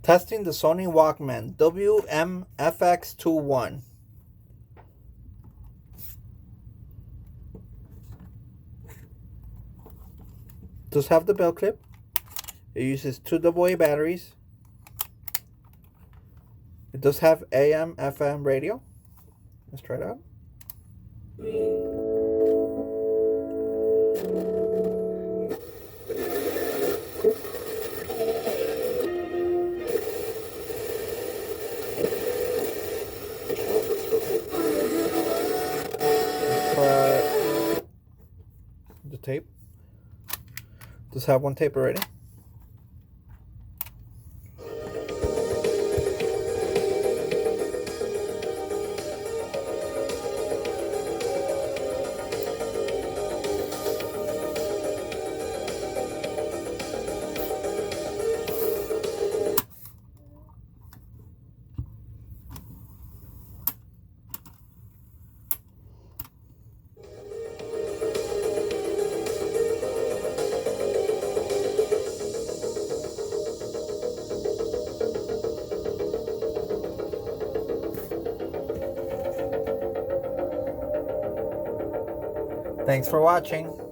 Testing the Sony Walkman WM-FX21. Does have the bell clip. It uses 2 AA batteries. It does have AM, FM radio. Let's try it out. The tape. Does have 1 tape already. Thanks for watching.